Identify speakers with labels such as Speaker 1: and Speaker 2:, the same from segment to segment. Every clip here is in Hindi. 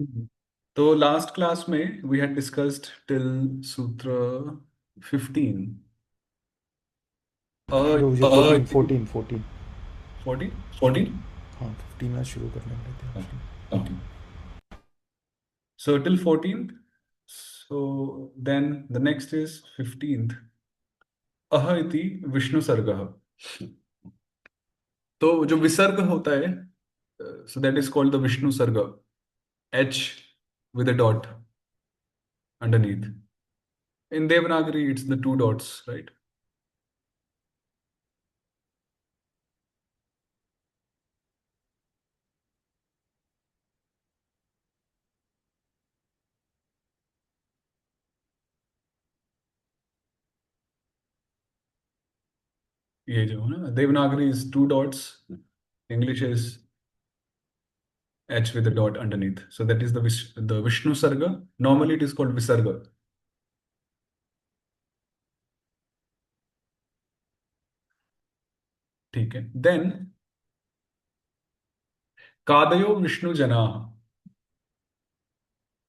Speaker 1: हम्म। तो लास्ट क्लास में वी हैड डिस्कस्ड टिल सूत्र 15 अ
Speaker 2: रुक जा, 14 14 14।
Speaker 1: 14
Speaker 2: 14। हाँ, 15 में शुरू कर लेंगे थे
Speaker 1: okay
Speaker 2: actually.
Speaker 1: Okay so till 14th so then the next is 15th uh इति विष्णु सर्गः तो जो विसर्ग होता है so that is called the Vishnu सर्ग H with a dot underneath in Devanagari it's the two dots right ये जो है ना Devanagari is two dots English is H with a dot underneath. So that is the Vishnu Sarga. Normally it is called Visarga. ठीक है. Then Kadayo Vishnu Jana.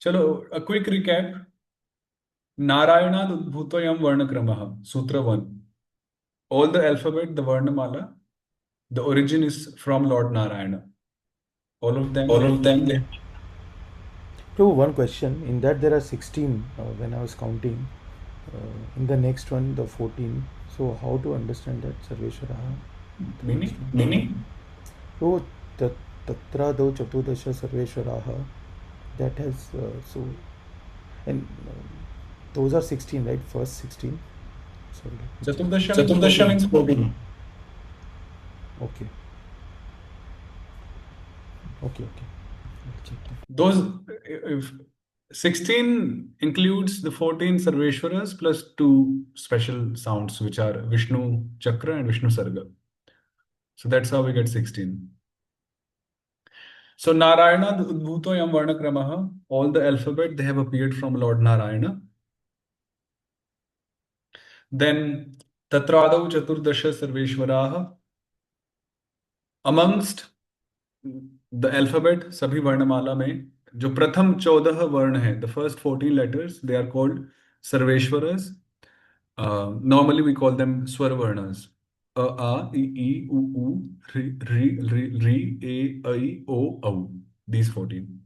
Speaker 1: चलो a quick recap. Narayana Udbhutoyam Varnakramaha. Sutra 1. All the alphabet, the Varnamala, the origin is from Lord Narayana. All of them
Speaker 2: All
Speaker 1: they
Speaker 2: of them they. So one question, in that there are 16 when I was counting. In the next one, the 14. So how to understand that Sarveshwara? The next
Speaker 1: meaning
Speaker 2: one. Meaning? So Tatrado Chaturdasha Sarveshwaraha, that has so, and those are 16, right? First 16. Sorry, let me check.
Speaker 1: Chaturdasha means
Speaker 2: Chaturdasha
Speaker 1: 14.
Speaker 2: means 14. Okay, okay. I'll check that.
Speaker 1: Those if 16 includes the 14 Sarveshwaras plus two special sounds which are Vishnu Chakra and Vishnu Sarga. So that's how we get 16. So Narayana Udbhuto Yam Varna Kramaha, all the alphabet they have appeared from Lord Narayana. Then Tatradav Chaturdasha Sarveshwaraha, amongst the alphabet सभी वर्णमाला में जो प्रथम 14 वर्ण हैं the first 14 letters they are called Sarveshwaras. Normally we call them Swarvarnas. A, I, U, Ri, Ri, A, I, O, Au. These 14.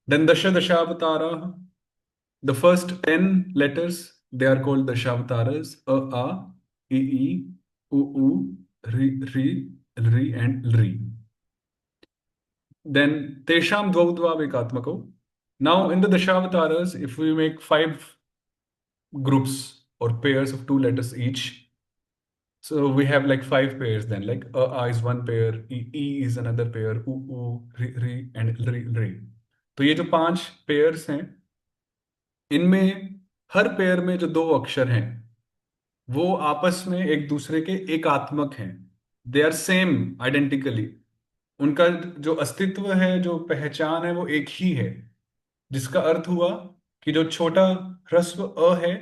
Speaker 1: Then Dashavatara. The first 10 letters, they are called Dashavataras. A, I, U, Ri, and Lri. Then Tesham Dvaudva Vikatmako. Now in the Dashavataras, if we make 5 groups or pairs of 2 letters each, so we have like 5 pairs then, like A is one pair, E is another pair, U, Ri, and Lri. तो ये जो 5 पेयर्स हैं इनमें हर पेयर में जो 2 अक्षर हैं वो आपस में एक दूसरे के एकात्मक हैं. They are same identically. उनका जो अस्तित्व है जो पहचान है वो एक ही है. जिसका अर्थ हुआ कि जो छोटा ह्रस्व अ है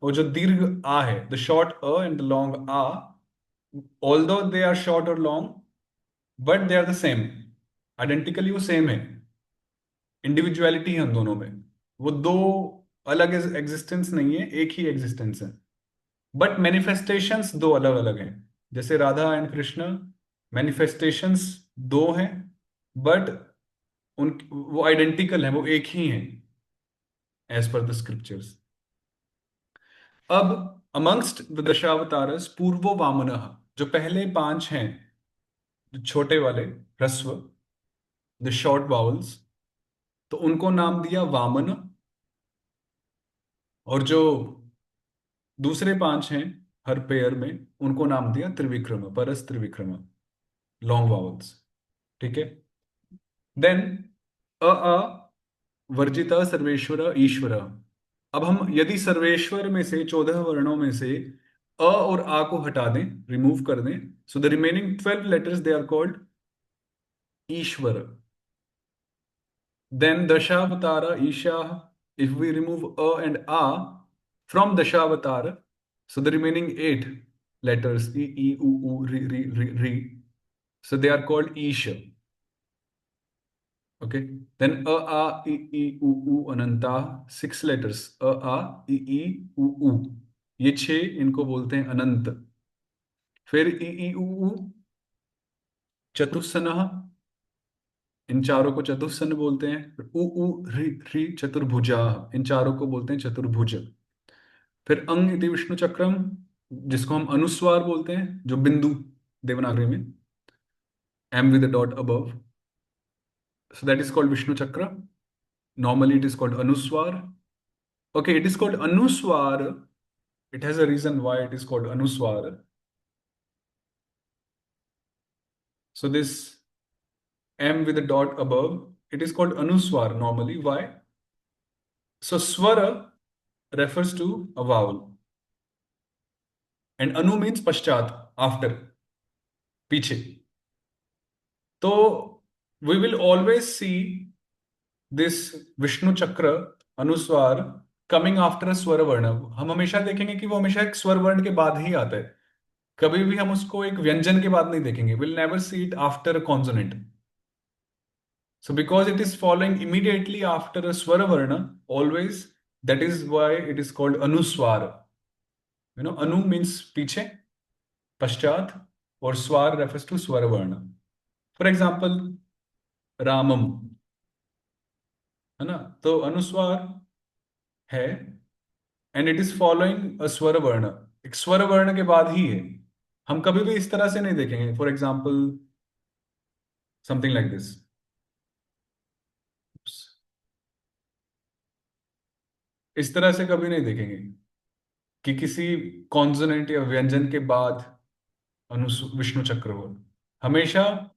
Speaker 1: और जो दीर्घ आ है द शॉर्ट अ एंड द लॉन्ग आ ऑल्दो दे आर शॉर्ट और long but they are the same. Identically वो सेम है. इंडिविजुअलिटी है उन दोनों में. वो दो अलग एग्जिस्टेंस नहीं है एक ही एग्जिस्टेंस है. बट मैनिफेस्टेशंस दो अलग अलग हैं. जैसे राधा एंड कृष्ण मैनिफेस्टेशंस दो हैं बट उन वो आइडेंटिकल हैं वो एक ही हैं एज पर द स्क्रिप्चर्स. अब अमंगस्ट द दशावतारस पूर्वो वामनः जो पहले 5 हैं जो छोटे वाले ह्रस्व द शॉर्ट वावल्स तो उनको नाम दिया वामन. और जो दूसरे 5 हैं हर पेयर में उनको नाम दिया त्रिविक्रम परस त्रिविक्रम लॉन्ग वावल्स. ठीक है. देन अ वर्जिता सर्वेश्वर ईश्वर. अब हम यदि सर्वेश्वर में से 14 वर्णों में से अ और आ को हटा दें रिमूव कर दें so the remaining 12 letters they are called Ishwar. Then Dashavatar Isha. If we remove अ एंड आ from Dashavatar so the remaining 8 letters ई उ री री री री so they are called Ish. Okay. Then a, a, I, u, Ananta, 6 letters. a, I, u. ये 6 इनको बोलते हैं अनंत। फिर ई उ ऊ, चतुस्सनः, इन चारों को चतुस्सन बोलते हैं। फिर उ उ ह्री ह्री चतुर्भुजा, इन चारों को बोलते हैं चतुर्भुज। फिर अंग इति विष्णु चक्रम, जिसको हम अनुस्वार बोलते हैं, जो बिंदु देवनागरी में, M with dot above, so that is called Vishnu Chakra. Normally it is called Anuswar. Okay, it is called Anuswar. It has a reason why it is called Anuswar. So this M with a dot above, it is called Anuswar normally. Why? So Swara refers to a vowel. And Anu means Paschat, after, पीछे. तो we will always see this Vishnu Chakra, Anuswar, coming after a स्वर वर्ण। हम हमेशा देखेंगे कि वो हमेशा एक स्वर वर्ण के बाद ही आता है। कभी भी हम उसको एक व्यंजन के बाद नहीं देखेंगे। Will never see it after a consonant. So because it is following immediately after a swara varna, always, that is why it is called anuswar. You know, anu means पीछे, पश्चात, और swar refers to swara varna. For example, रामम, है ना? तो अनुस्वार है, and it is following a स्वर वर्ण, एक स्वर वर्ण के बाद ही है। हम कभी भी इस तरह से नहीं देखेंगे। For example something like this, इस तरह से कभी नहीं देखेंगे कि किसी कॉन्सोनेंट या व्यंजन के बाद विष्णु चक्र हो। हमेशा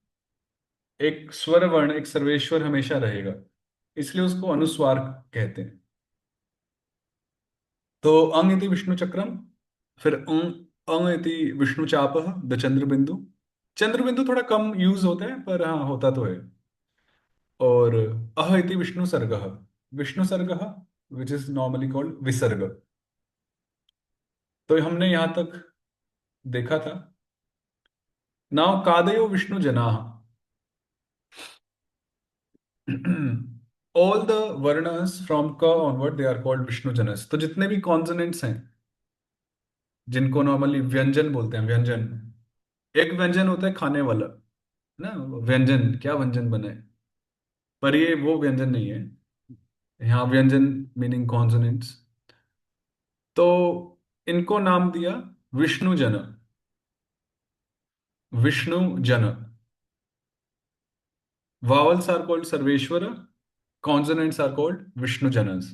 Speaker 1: एक स्वर वर्ण, एक सर्वेश्वर हमेशा रहेगा, इसलिए उसको अनुस्वार कहते हैं। तो अंग इति विष्णु चक्रम, फिर अंग इति विष्णु चापः, द चंद्र बिंदु। चंद्र बिंदु थोड़ा कम यूज होता है, पर हाँ होता तो है। और अह इति विष्णु सर्गः, विष्णु सर्गः, विच इज नॉर्मली कॉल्ड विसर्ग। तो हमने यहां तक देखा था। नाउ कादयो विष्णु जनाः, ऑल द वर्णस फ्रॉम क onward they are called Vishnu जनस। तो जितने भी कॉन्सोनेंट्स हैं, जिनको नॉर्मली व्यंजन बोलते हैं, व्यंजन, एक व्यंजन होता है खाने वाला ना, व्यंजन, क्या व्यंजन बना है, पर ये वो व्यंजन नहीं है। यहाँ व्यंजन मीनिंग कॉन्सोनेंट्स। तो इनको नाम दिया विष्णु जन, विष्णु जन। Vowels are called Sarveshwara, consonants are called Vishnu Janas.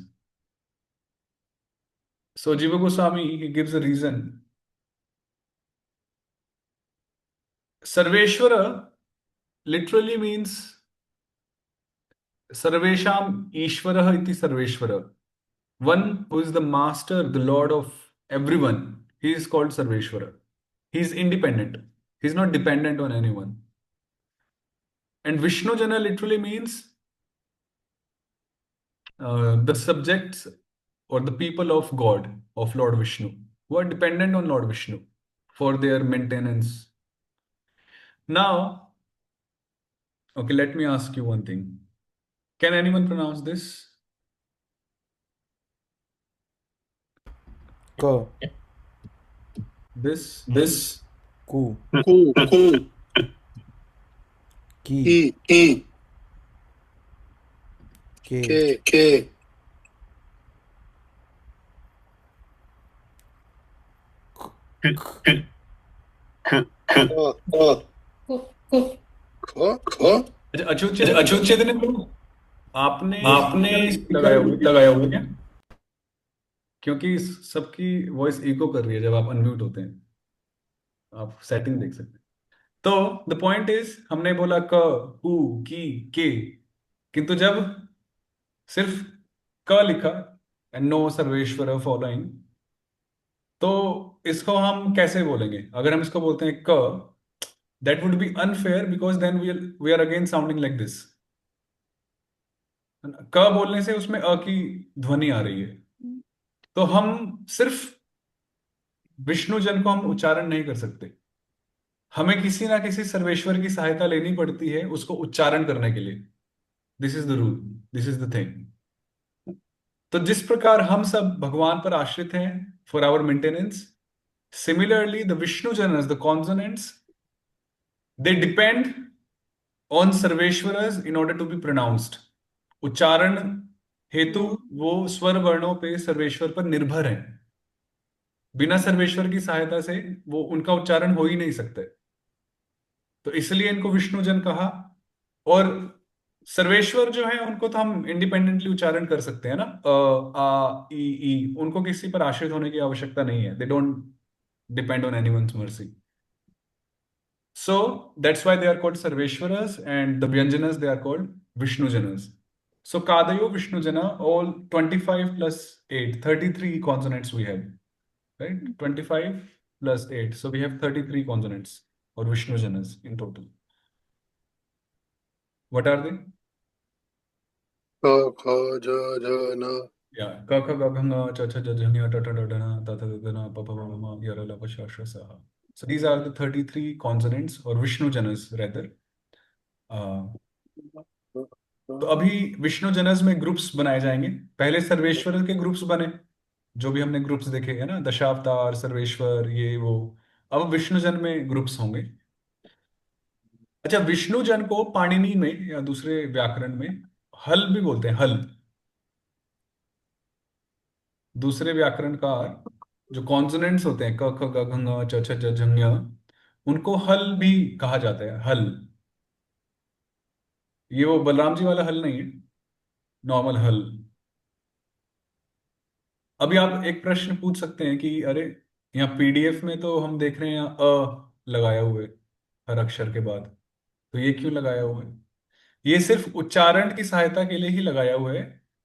Speaker 1: So Jiva Goswami, he gives a reason. Sarveshwara literally means Sarvesham Ishvara iti Sarveshwara. One who is the master, the lord of everyone, he is called Sarveshwara. He is independent. He is not dependent on anyone. And Vishnu Jana literally means the subjects or the people of God, of Lord Vishnu, who are dependent on Lord Vishnu for their maintenance. Now, okay, let me ask you one thing. Can anyone pronounce this?
Speaker 2: K,
Speaker 1: This?
Speaker 2: Ku,
Speaker 3: Ku,
Speaker 2: Ki,
Speaker 3: Ki,
Speaker 2: K,
Speaker 3: K, K,
Speaker 1: अच्छा, अच्युत चेतन को आपने लगाया होगा क्या? क्योंकि सबकी वॉइस इको कर रही है जब आप अनम्यूट होते हैं। आप सेटिंग देख सकते हैं। तो द पॉइंट इज, हमने बोला क, कु, की, के, किंतु जब सिर्फ क लिखा एंड नो सर्वेश्वर फॉलोइंग, तो इसको हम कैसे बोलेंगे? अगर हम इसको बोलते हैं क, that would be unfair, because then we are again sounding like this. क बोलने से उसमें अ की ध्वनि आ रही है, तो हम सिर्फ विष्णु जन को हम उच्चारण नहीं कर सकते। हमें किसी ना किसी सर्वेश्वर की सहायता लेनी पड़ती है उसको उच्चारण करने के लिए। This is the rule, this is the thing. तो जिस प्रकार हम सब भगवान पर आश्रित हैं for our maintenance, similarly the Vishnu जनस, the consonants, they depend on सर्वेश्वरस in order to be pronounced. उच्चारण हेतु वो स्वर वर्णों पे सर्वेश्वर पर निर्भर है। बिना सर्वेश्वर की सहायता से वो उनका उच्चारण हो ही नहीं सकते। तो इसलिए इनको विष्णुजन कहा। और सर्वेश्वर जो है उनको तो हम इंडिपेंडेंटली उच्चारण कर सकते हैं ना, आ ई, उनको किसी पर आश्रित होने की आवश्यकता नहीं है। They don't depend on anyone's mercy. So that's why they are called Sarveshwaras, and the Vyanjanas they are called Vishnujanas. So Kadayo Vishnujana, all 25 plus 8, 33 consonants we have, right? 25 plus 8. So we have 33 consonants or Vishnujanas in total. What are they?
Speaker 3: क ख ज झ न
Speaker 1: Yeah. Ka kha ga gha nga cha cha ja jha nya ta ta da da na ta ta da da na pa pa pa pa ma ya ra la pa sha sha sa ha. So these are the 33 consonants or Vishnujanas rather. Uh, तो अभी विष्णु जनस में ग्रुप्स बनाए जाएंगे। पहले सर्वेश्वर के ग्रुप्स बने, जो भी हमने ग्रुप्स देखे है ना, दशावतार, सर्वेश्वर, ये वो। अब विष्णु जन में ग्रुप्स होंगे। अच्छा, विष्णु जन को पाणिनि में या दूसरे व्याकरण में हल भी बोलते हैं, हल। दूसरे व्याकरणकार जो कॉन्सोनेंट्स होते हैं क ख ग घ ङ च छ ज झ ञ, उनको हल भी कहा जाता है, हल। ये वो बलराम जी वाला हल नहीं है, नॉर्मल हल। अभी आप एक प्रश्न पूछ सकते हैं कि अरे, यहाँ पीडीएफ में तो हम देख रहे हैं यहाँ लगाया हुआ है हर अक्षर के बाद, तो ये क्यों लगाया हुआ है? ये सिर्फ उच्चारण की सहायता के लिए ही लगाया हुआ है।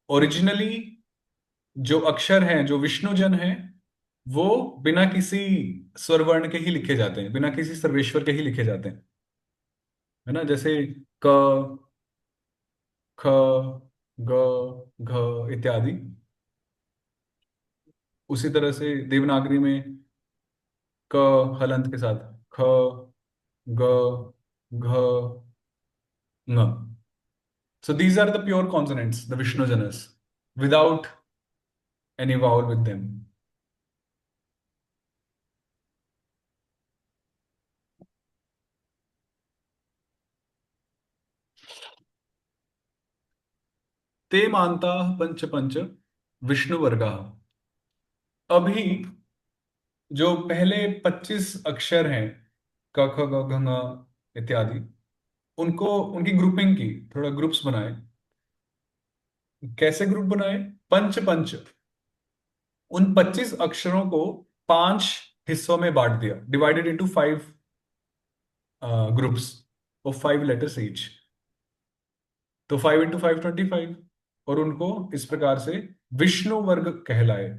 Speaker 1: ओरिजिनली जो अक्षर हैं, जो विष्णुजन हैं, वो बिना किसी स्वरवर्ण के ही लिखे जाते हैं, बिना किसी सर्वेश्वर के ही लिखे जाते हैं, है ना। जैसे क, ख, ग, घ इत्यादि। उसी तरह से देवनागरी में क हलंत के साथ ख, ग, घ, ng. So these are the pure consonants, the Vishnujanas, without any vowel with them. ते मानता पंच पंच विष्णु वर्गा। अभी जो पहले 25 अक्षर हैं, क ख ग घ ङ इत्यादि, उनको उनकी ग्रुपिंग की, थोड़ा ग्रुप्स बनाए। कैसे ग्रुप बनाए? पंच पंच, उन 25 अक्षरों को 5 हिस्सों में बांट दिया, divided into 5 groups of 5 letters each. तो 5 इंटू 5 25, और उनको इस प्रकार से विष्णु वर्ग कहलाए।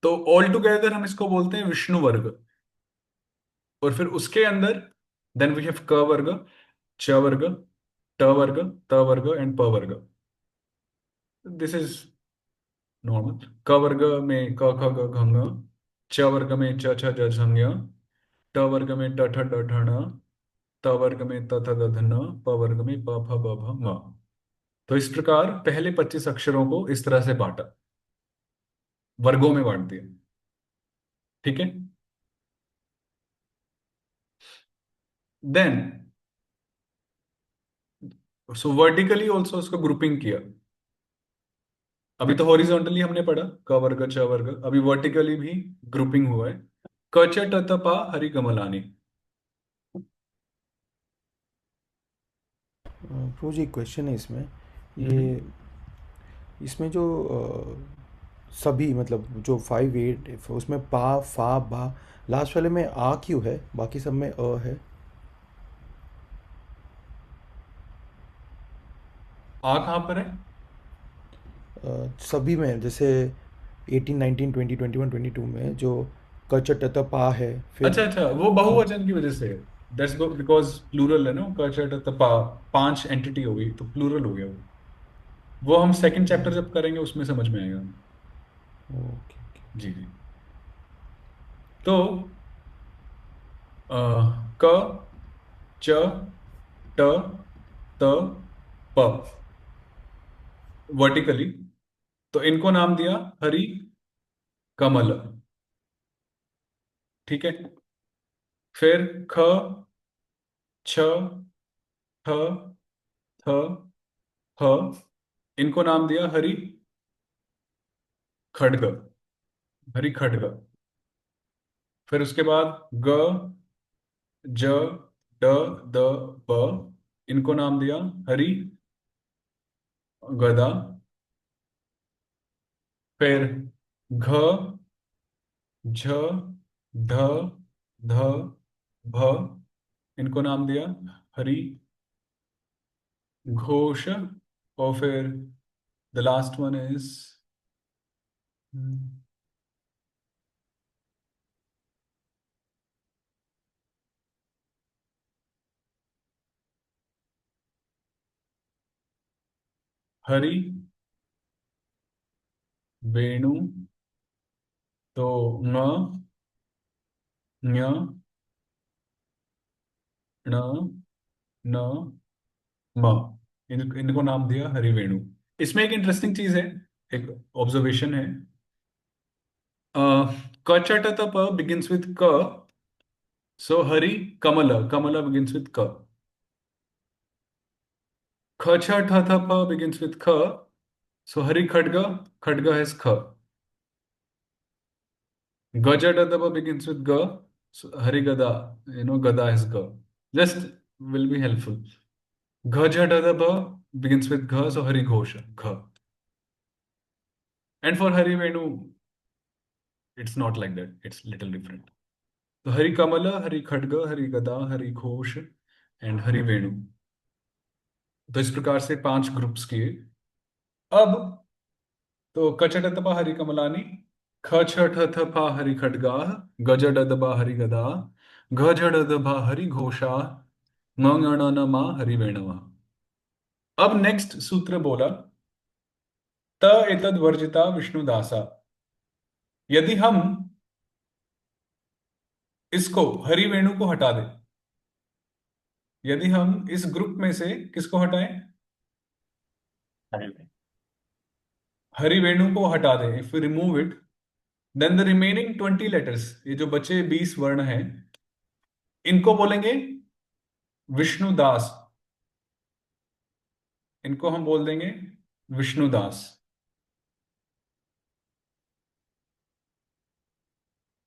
Speaker 1: तो ऑल टुगेदर हम इसको बोलते हैं विष्णु वर्ग। और फिर उसके अंदर देन वी हैव क वर्ग, च वर्ग, ट वर्ग, त वर्ग एंड प वर्ग। This is normal. क वर्ग में क ख ग घ ङ, च वर्ग में च छ ज झ ञ, ट वर्ग में ट ठ ड ढ ण, त वर्ग में त थ द ध न, प वर्ग में प फ ब भ म। तो इस प्रकार पहले 25 अक्षरों को इस तरह से बांटा, वर्गों में बांट दिया। ठीक है। देन सो वर्टिकली ऑल्सो उसको ग्रुपिंग किया। अभी तो हॉरिजॉन्टली हमने पढ़ा क वर्ग च वर्ग, अभी वर्टिकली भी ग्रुपिंग हुआ है। क च ट त पा हरि कमलानी।
Speaker 2: प्रभु जी, क्वेश्चन है इसमें,
Speaker 1: हम्म।
Speaker 2: ये इसमें जो सभी मतलब जो 5 8 उसमें पा फा बा, लास्ट वाले में आ क्यों है, बाकी सब में अ है?
Speaker 1: आ कहाँ पर है?
Speaker 2: सभी में जैसे 18 19 20 21 22 में जो क च ट त पा है, फिर
Speaker 1: अच्छा अच्छा, वो
Speaker 2: हाँ।
Speaker 1: बहुवचन की वजह से है। दैट्स बिकॉज प्लूरल है ना, क च ट त पा, 5 एंटिटी हो गई तो प्लूरल हो गया वो हम सेकंड चैप्टर जब करेंगे उसमें समझ में आएगा।
Speaker 2: Okay okay.
Speaker 1: जी जी। तो क, च, ट, त, प वर्टिकली, तो इनको नाम दिया हरि कमल। ठीक है। फिर ख छ ठ थ ह, इनको नाम दिया हरि खड्ग, हरि खड्ग। फिर उसके बाद ग ज ड द ब, इनको नाम दिया हरि गदा। फिर घ झ ढ ध भ, इनको नाम दिया हरि घोष। और फिर the last one is Hari Venu. तो ङ ञ ण न म, इनको नाम दिया हरि वेणु। इसमें एक इंटरेस्टिंग चीज है, एक ऑब्जर्वेशन है। क च ट त प begins with क, so Hari Kamal, Kamal begins with क। ख छ ठ थ प begins with ख, so Hari Khadga, Khadga has ख। ग ज ड द प begins with ग, so हरि गदा, गदा has ग। Just will be helpful. घ झ ड द प begins with घ, so हरि घोष घ। And for Hari Venu, it's not like that. It's little different. तो हरि कमल, हरि खड्ग, हरि गदा, हरि घोष एंड हरि वेणु। तो इस प्रकार से 5 ग्रुप्स किए। अब तो कचटतपा हरि कमलानी, ख छ ठ थ पा हरि खड्गा, गज डदबा हरि गदा, घ झ डदबा हरि घोषा, म ङ न मा हरि वेणव। अब नेक्स्ट सूत्र बोला, त एतद वर्जिता विष्णुदासा। यदि हम इसको हरि वेणु को हटा दें, यदि हम इस ग्रुप में से किसको हटाएं, हरि वेणु को हटा दें, if we remove it, then the remaining 20 letters, ये जो बचे 20 वर्ण हैं, इनको बोलेंगे विष्णुदास। इनको हम बोल देंगे विष्णुदास।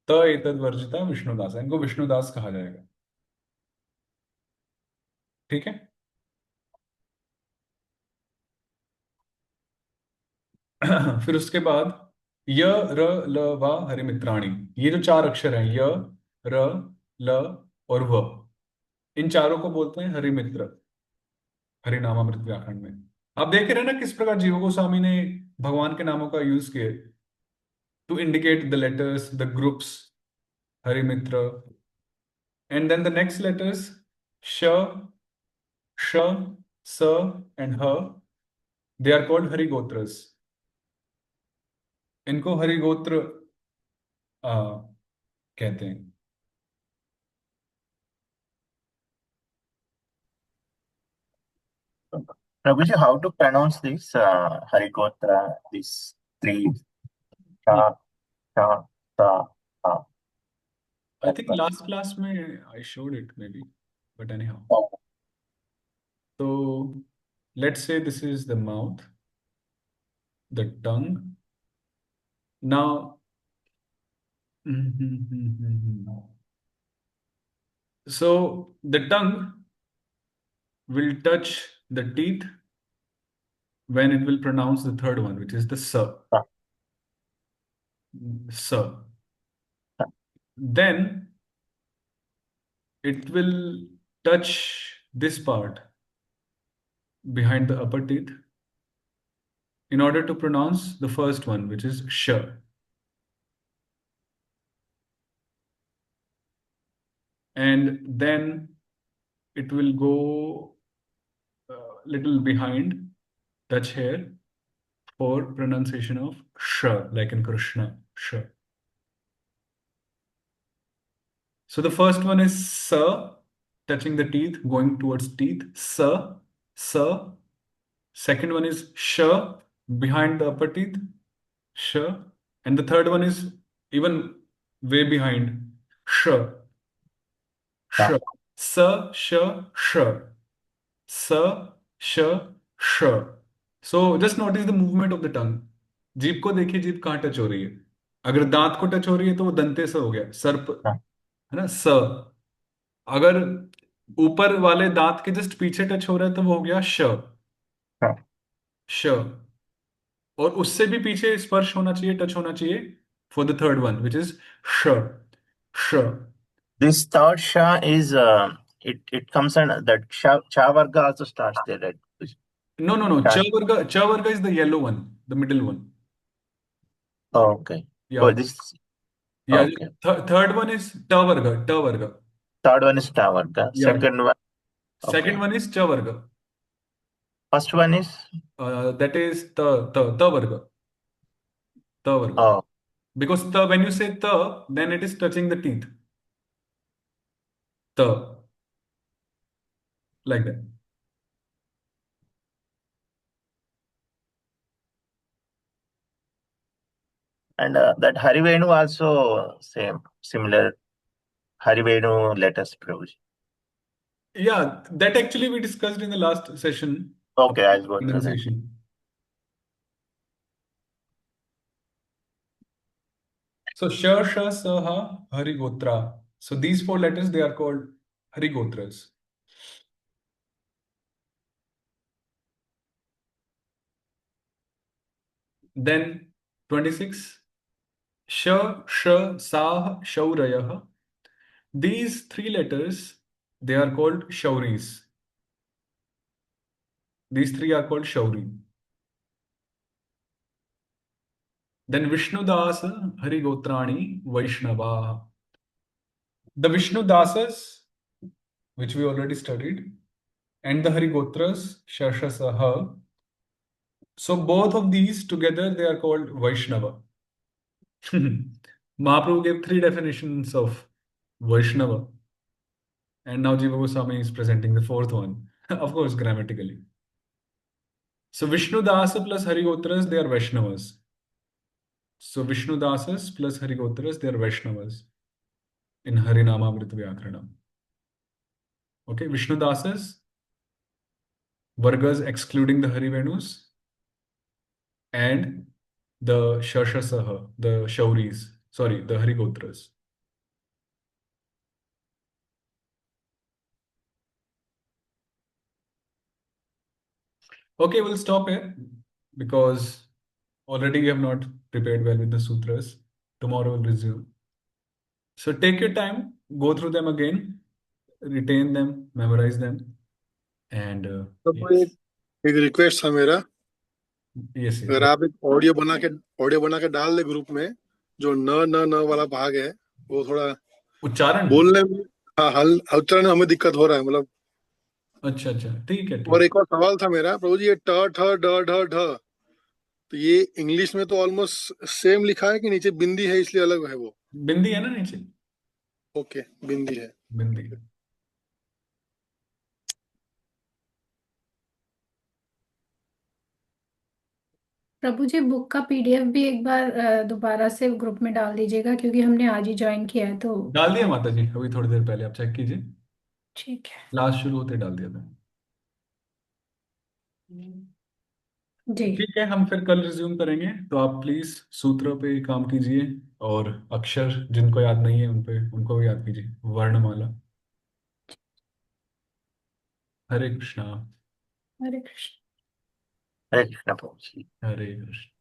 Speaker 1: त एतद वर्जिता विष्णुदास, इनको विष्णुदास कहा जाएगा। ठीक है। फिर उसके बाद य र ल व हरिमित्राणी, ये जो 4 अक्षर हैं, य र ल और व, इन चारों को बोलते हैं हरिमित्र, हरिनामामृत व्याकरण में। आप देख रहे हैं ना किस प्रकार जीव गोस्वामी ने भगवान के नामों का यूज किया to indicate the letters, the groups, Harimitra. And then the next letters श श स एंड ह, दे आर कॉल्ड हरिगोत्रस। इनको हरिगोत्र कहते हैं।
Speaker 4: Prabhuji, how to pronounce this Harigotra, these three? Ta, ta, ta, ta.
Speaker 1: I think last class में I showed it maybe, but anyhow.
Speaker 4: Oh,
Speaker 1: So let's say this is the mouth, the tongue. Now, so the tongue will touch the teeth when it will pronounce the third one, which is the sa.
Speaker 4: ah,
Speaker 1: Sa. Then it will touch this part behind the upper teeth in order to pronounce the first one, which is sh. And then it will go a little behind, touch here, for pronunciation of sh, like in Krishna, sh. So the first one is sa, touching the teeth, going towards teeth, sa, sa. Second one is sh behind the upper teeth. Sh. And the third one is even way behind. Sh. Sh.
Speaker 4: Yeah.
Speaker 1: Sa, sh, sh. Sa, sh, sh. So just notice the movement of the tongue. जीभ को देखिए, जीभ कहाँ टच हो रही है. अगर दांत को टच हो रही है तो वो दंते स हो गया, सर्प,
Speaker 4: Yeah.
Speaker 1: है ना, स. अगर ऊपर वाले दांत के जस्ट पीछे टच हो रहा है तो वो हो गया श.
Speaker 4: Yeah.
Speaker 1: श. और उससे भी पीछे स्पर्श होना चाहिए, टच होना चाहिए for the third one which is श. श.
Speaker 4: This third sha is it comes and that cha varga also starts there, right?
Speaker 1: No, no, no.
Speaker 4: Cha-
Speaker 1: Cha varga is the yellow one, the middle one.
Speaker 4: Oh, okay. Oh,
Speaker 1: Yeah.
Speaker 4: this
Speaker 1: Yeah.
Speaker 4: okay.
Speaker 1: Third one is ta varga. Ta varga.
Speaker 4: Third one is ta varga.
Speaker 1: Yeah.
Speaker 4: Second one.
Speaker 1: Second
Speaker 4: Okay.
Speaker 1: one is cha varga.
Speaker 4: First one is
Speaker 1: That is ta varga. Ta varga.
Speaker 4: oh.
Speaker 1: Because ta, when you say ta, then it is touching the teeth. Ta. Like that.
Speaker 4: And that Harivenu also same similar. Harivenu letters, Prabhuji.
Speaker 1: Yeah, that actually we discussed in the last session
Speaker 4: Okay, I'll go through that.
Speaker 1: pronunciation. So Sha, Sha, Sa, Ha, Harigotra. So these four letters, they are called Harigotras. Then 26, Sha, Sha, Sa, Shaurayah. These three letters, they are called Shauris. These three are called Shauri. Then Vishnudas, Harigotrani, Vaishnava. The Vishnudasas, which we already studied, and the Harigotras, Shasha, Saha. So both of these together, they are called Vaishnava. Mahaprabhu gave three definitions of Vaishnava. And now Jiva Goswami is presenting the fourth one. Of course, grammatically. So Vishnu Dasa plus Harigotras, they are Vaishnavas. So Vishnu Dasas plus Harigotras, they are Vaishnavas in Harinamamrita Vyakaranam. Okay, Vishnu Dasas, Vargas excluding the Harivenus, and the Shashasaha, the Shauris, sorry, the Harigotras. Okay, we'll stop here because already we have not prepared well with the sutras. Tomorrow we'll resume. So take your time, go through them again, retain them, memorize them, and
Speaker 3: तो
Speaker 1: yes,
Speaker 3: एक रिक्वेस्ट था मेरा,
Speaker 1: yes, yes.
Speaker 3: अगर आप एक ऑडियो बना के डाल दे ग्रुप में, जो न वाला भाग है वो थोड़ा
Speaker 1: उच्चारण
Speaker 3: बोलने में, हाँ, उच्चारण में हमें दिक्कत हो रहा है, मतलब.
Speaker 1: अच्छा अच्छा, ठीक है
Speaker 3: और
Speaker 1: ठीक.
Speaker 3: एक और सवाल था मेरा, प्रभु जी, ये ट ठ ड ढ ढ, तो ये इंग्लिश में तो ऑलमोस्ट सेम लिखा है कि नीचे बिंदी है इसलिए अलग है वो?
Speaker 1: बिंदी है ना नीचे,
Speaker 3: ओके, बिंदी है.
Speaker 1: बिंदी.
Speaker 5: प्रभु जी बुक का पीडीएफ भी एक बार दोबारा से ग्रुप में डाल दीजिएगा, क्योंकि हमने आज ही ज्वाइन किया है तो.
Speaker 1: डाल दिया माता जी, अभी थोड़ी देर पहले आप चेक कीजिए,
Speaker 5: ठीक है
Speaker 1: क्लास शुरू होते डाल दिया था.
Speaker 5: जी.
Speaker 1: ठीक है, हम फिर कल रिज्यूम करेंगे. तो आप प्लीज सूत्रों पे काम कीजिए और अक्षर जिनको याद नहीं है उन पे उनको भी याद कीजिए, वर्णमाला. हरे कृष्णा.
Speaker 5: हरे कृष्ण.
Speaker 4: Hare Krishna, Prabhuji.
Speaker 1: हरे कृष्ण.